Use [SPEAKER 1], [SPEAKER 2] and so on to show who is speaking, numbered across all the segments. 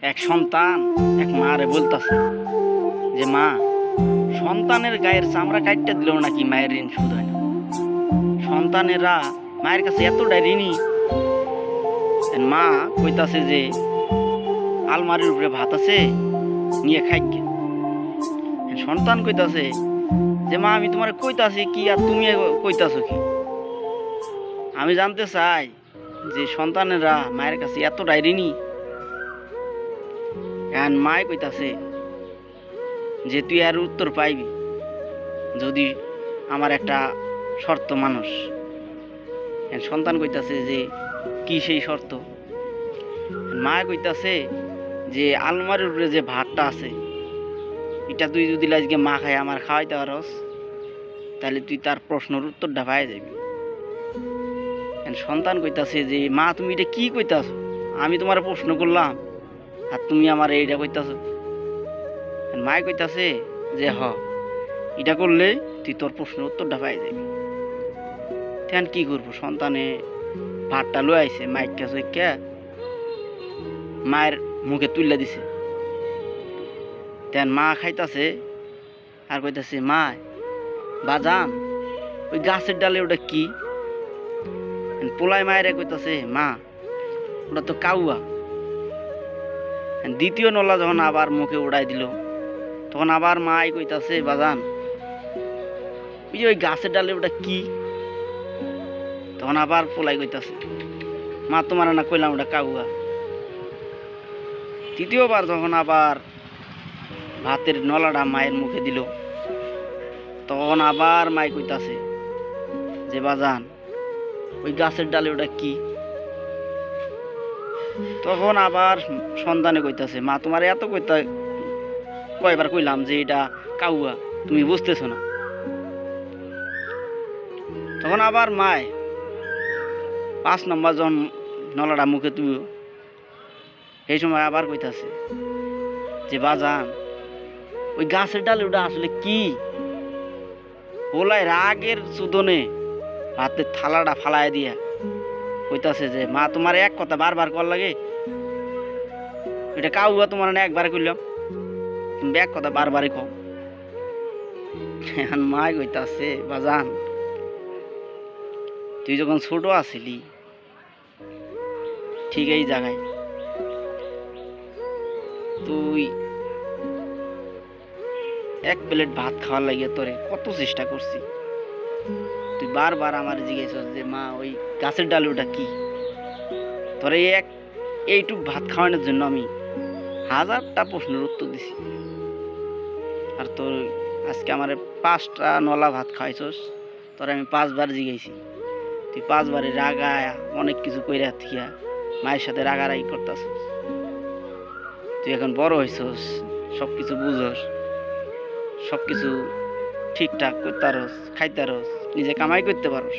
[SPEAKER 1] এক সন্তান এক মারে বলতাছে যে মা, সন্তানের গায়ের চামড়া কাটতে দিল নাকি মায়ের ঋণ শোধ হয় না। সন্তানেরা মায়ের কাছে এতটাই ঋণী। মা কইতাছে যে আলমারির উপরে ভাত আছে, নিয়ে খাইকে। সন্তান কইতাছে যে মা, আমি তোমার কইতাছি কি আর তুমি কইতাছো কি? আমি জানতে চাই যে সন্তানেরা মায়ের কাছে এতটাই ঋণী। মায় কইতাছে যে তুই আর উত্তর পাইবি যদি আমার একটা শর্ত মানুষ। সন্তান কইতাছে যে কি সেই শর্ত? মা কইতাছে যে আলমারির উপরে যে ভাতটা আছে, এটা তুই যদি আজকে মা খায় আমার খাওয়াইতে পারস, তাহলে তুই তার প্রশ্নের উত্তরটা পাই যাবি। সন্তান কইতাছে যে মা, তুমি এটা কি কইতাছো? আমি তোমার প্রশ্ন করলাম আর তুমি আমার এইটা কইতাছো। মায় কইতাছে যে এটা করলে তুই তোর প্রশ্নের উত্তরটা পাই যাবি। তেন কি করবো? সন্তানে ভাতটা লয়ে আইছে, মাইকা চইকা মায়ের মুখে তুললে দিছে। তেন মা খাইতাছে আর কইতাছে, মা বাজান, ওই গাছের ডালে ওটা কি? পোলায় মায়ের কইতাছে, মা ওটা তো কাউয়া। দ্বিতীয় নলা যখন আবার মুখে উড়াই দিল, তখন আবার মাই কইতাছে, বাজান ওই যে ওই গাছের ডালে ওটা কি? তখন আবার পোলাই কইতাছে, মা তোমার না কইলাম ওটা কাউয়া। তৃতীয়বার যখন আবার ভাতের নলাটা মায়ের মুখে দিল, তখন আবার মাই কইতাছে যে বাজান ওই গাছের ডালে ওটা কি? তখন আবার সন্তানে কইতাছে, মা তোমার এত কয়বার কইলাম যে এটা কাউয়া, তুমি বুঝতেছো না? তখন আবার মায় 5 নম্বর যখন নলাটা মুখে তুই, এই সময় আবার কইতাছে যে বাজান ওই গাছের ডালে ওটা আসলে কি? বলাই রাগের চুদনে ভাতের থালাটা ফালায় দিয়া কইতাছে যে মা তোমার এক কথা বারবার কর লাগে, এটা কাউয়া তোমার না একবার কইলাম, তুমি এক কথা বারবারই কও। এখন মা কইতাছে, বাজান তুই যখন ছোট আছিলি ঠিক এই জায়গায় তুই এক প্লেট ভাত খাওয়ার লাগিয়ে তোরে কত চেষ্টা করছি। তুই বারবার আমার জিজ্ঞেস যে মা ওই গাছের ডালে ওটা কি? তোরে এইটুক ভাত খাওয়ানোর জন্য আমি 1000টা প্রশ্নের উত্তর দিছি, আর তোর আজকে আমার 5টা নলা ভাত খাওয়াইছস, তোরে আমি 5 বার জিজ্ঞাইছি, তুই 5 বারে রাগায়া অনেক কিছু কইরা থিয়া মায়ের সাথে রাগারাগি করতাছস। তুই এখন বড় হইছস, সব কিছু বুঝস, সব কিছু ঠিকঠাক করতারস, খাইতারস, নিজে কামাই করতে পারস,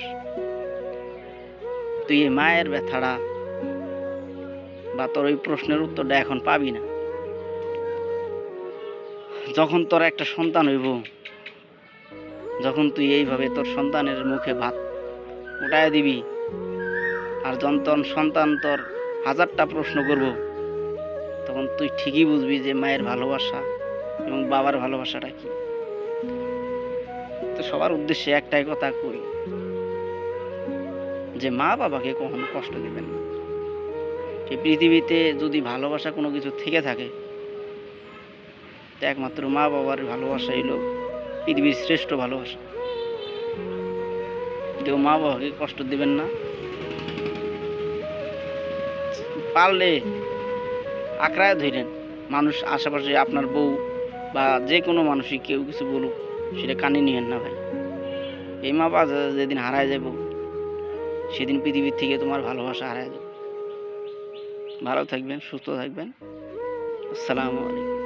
[SPEAKER 1] তুই এই মায়ের ব্যথাটা বা তোর ওই প্রশ্নের উত্তরটা এখন পাবি না। যখন তোর একটা সন্তান হইব, যখন তুই এইভাবে তোর সন্তানের মুখে ভাত উঠায় দিবি, আর যখন সন্তান তোর 1000টা প্রশ্ন করব, তখন তুই ঠিকই বুঝবি যে মায়ের ভালোবাসা এবং বাবার ভালোবাসাটা কি। তো সবার উদ্দেশ্যে একটাই কথা কই, যে মা বাবাকে কখনো কষ্ট দিবেন না। এই পৃথিবীতে যদি ভালোবাসা কোনো কিছু থেকে থাকে, তো একমাত্র মা বাবার ভালোবাসা হইল পৃথিবীর শ্রেষ্ঠ ভালোবাসা। কেউ মা বাবাকে কষ্ট দিবেন না। পারলে আঁকড়ায় ধরেন, মানুষ আশেপাশে আপনার বউ বা যে কোনো মানুষই কেউ কিছু বলুক, সেটা কানে নিয়েন না ভাই। এই মা বাবা যেদিন হারায় যাব, সেদিন পৃথিবীর থেকে তোমার ভালোবাসা হারায় যাবে। ভালো থাকবেন, সুস্থ থাকবেন। আসসালামু আলাইকুম।